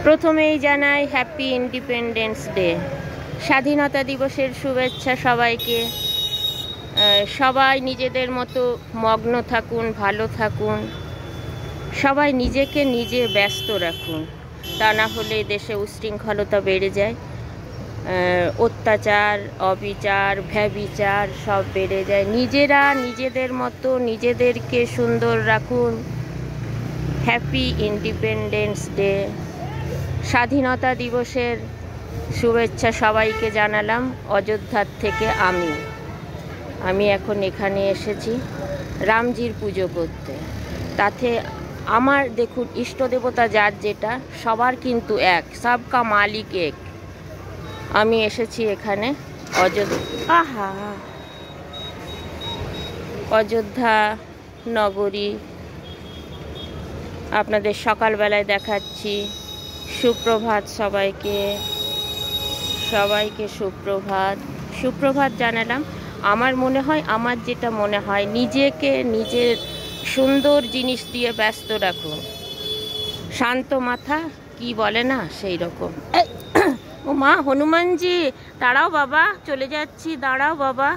প্রথমেই জানাই happy independence day, স্বাধীনতা দিবসের শুভেচ্ছা সবাইকে। সবাই নিজেদের মতো মগ্ন থাকুন, ভালো থাকুন, সবাই নিজেকে নিজে ব্যস্ত রাখুন, তা না হলে দেশে উচ্ছৃঙ্খলতা বেড়ে যায়, অত্যাচার, অবিচার, ব্যভিচার সব বেড়ে যায়। নিজেরা নিজেদের মতো নিজেদেরকে সুন্দর রাখুন। হ্যাপি ইন্ডিপেন্ডেন্স ডে, স্বাধীনতা দিবসের শুভেচ্ছা সবাইকে জানালাম অযোধ্যার থেকে। আমি এখন এখানে এসেছি রামজির পুজো করতে। তাতে আমার দেখুন, ইষ্ট দেবতা যার যেটা, সবার কিন্তু এক, সবকা মালিক এক। আমি এসেছি এখানে অযোধ্যা নগরী আপনাদের সকালবেলায় দেখাচ্ছি। সুপ্রভাত সবাইকে সুপ্রভাত জানালাম। আমার মনে হয়, আমার যেটা মনে হয়, নিজেকে নিজের সুন্দর জিনিস দিয়ে ব্যস্ত রাখুন। শান্ত মাথা কি বলে না, সেই রকম। ও মা, হনুমানজি দাঁড়াও বাবা, চলে যাচ্ছি, দাঁড়াও বাবা।